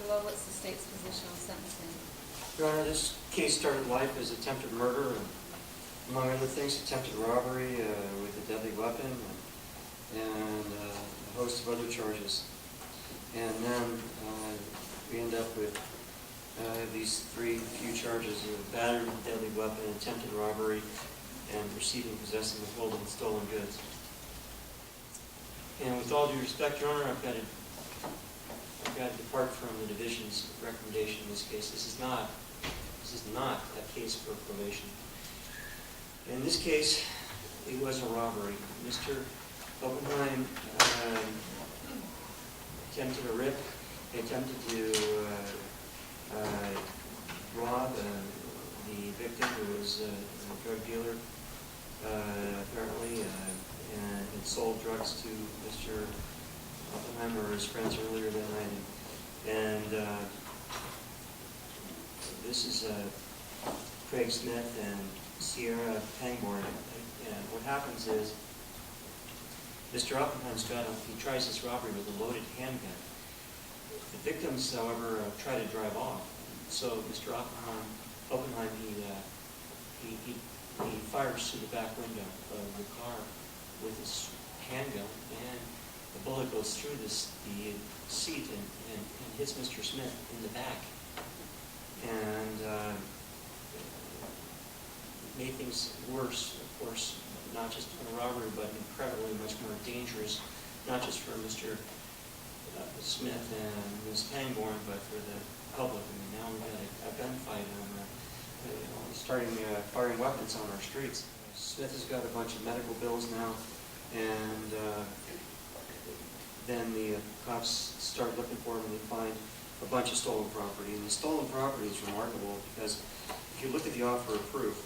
Mr. Lowe, what's the state's position on sentencing? Your Honor, this case started life as attempted murder and, among other things, attempted robbery with a deadly weapon and a host of other charges. And then we end up with these few charges of battery with a deadly weapon, attempted robbery, and receiving, possessing, and holding stolen goods. And with all due respect, Your Honor, I've got to depart from the division's recommendation in this case. This is not a case for probation. In this case, it was a robbery. Mr. Oppenheim attempted a rip. He attempted to rob the victim, who was a drug dealer, apparently, and had sold drugs to Mr. Oppenheim or his friends earlier that night. And this is Craig Smith and Sierra Pangborn. And what happens is Mr. Oppenheim's he tries this robbery with a loaded handgun. The victims, however, try to drive off. So Mr. Oppenheim, he fires through the back window of the car with his handgun, and the bullet goes through the seat and hits Mr. Smith in the back. And made things worse, of course, not just for the robbery, but incredibly much more dangerous, not just for Mr. Smith and Ms. Pangborn, but for the public. I mean, now we've got a gunfight on starting firing weapons on our streets. Smith has got a bunch of medical bills now, and then the cops start looking for him and they find a bunch of stolen property. And the stolen property is remarkable because if you look at the offer of proof,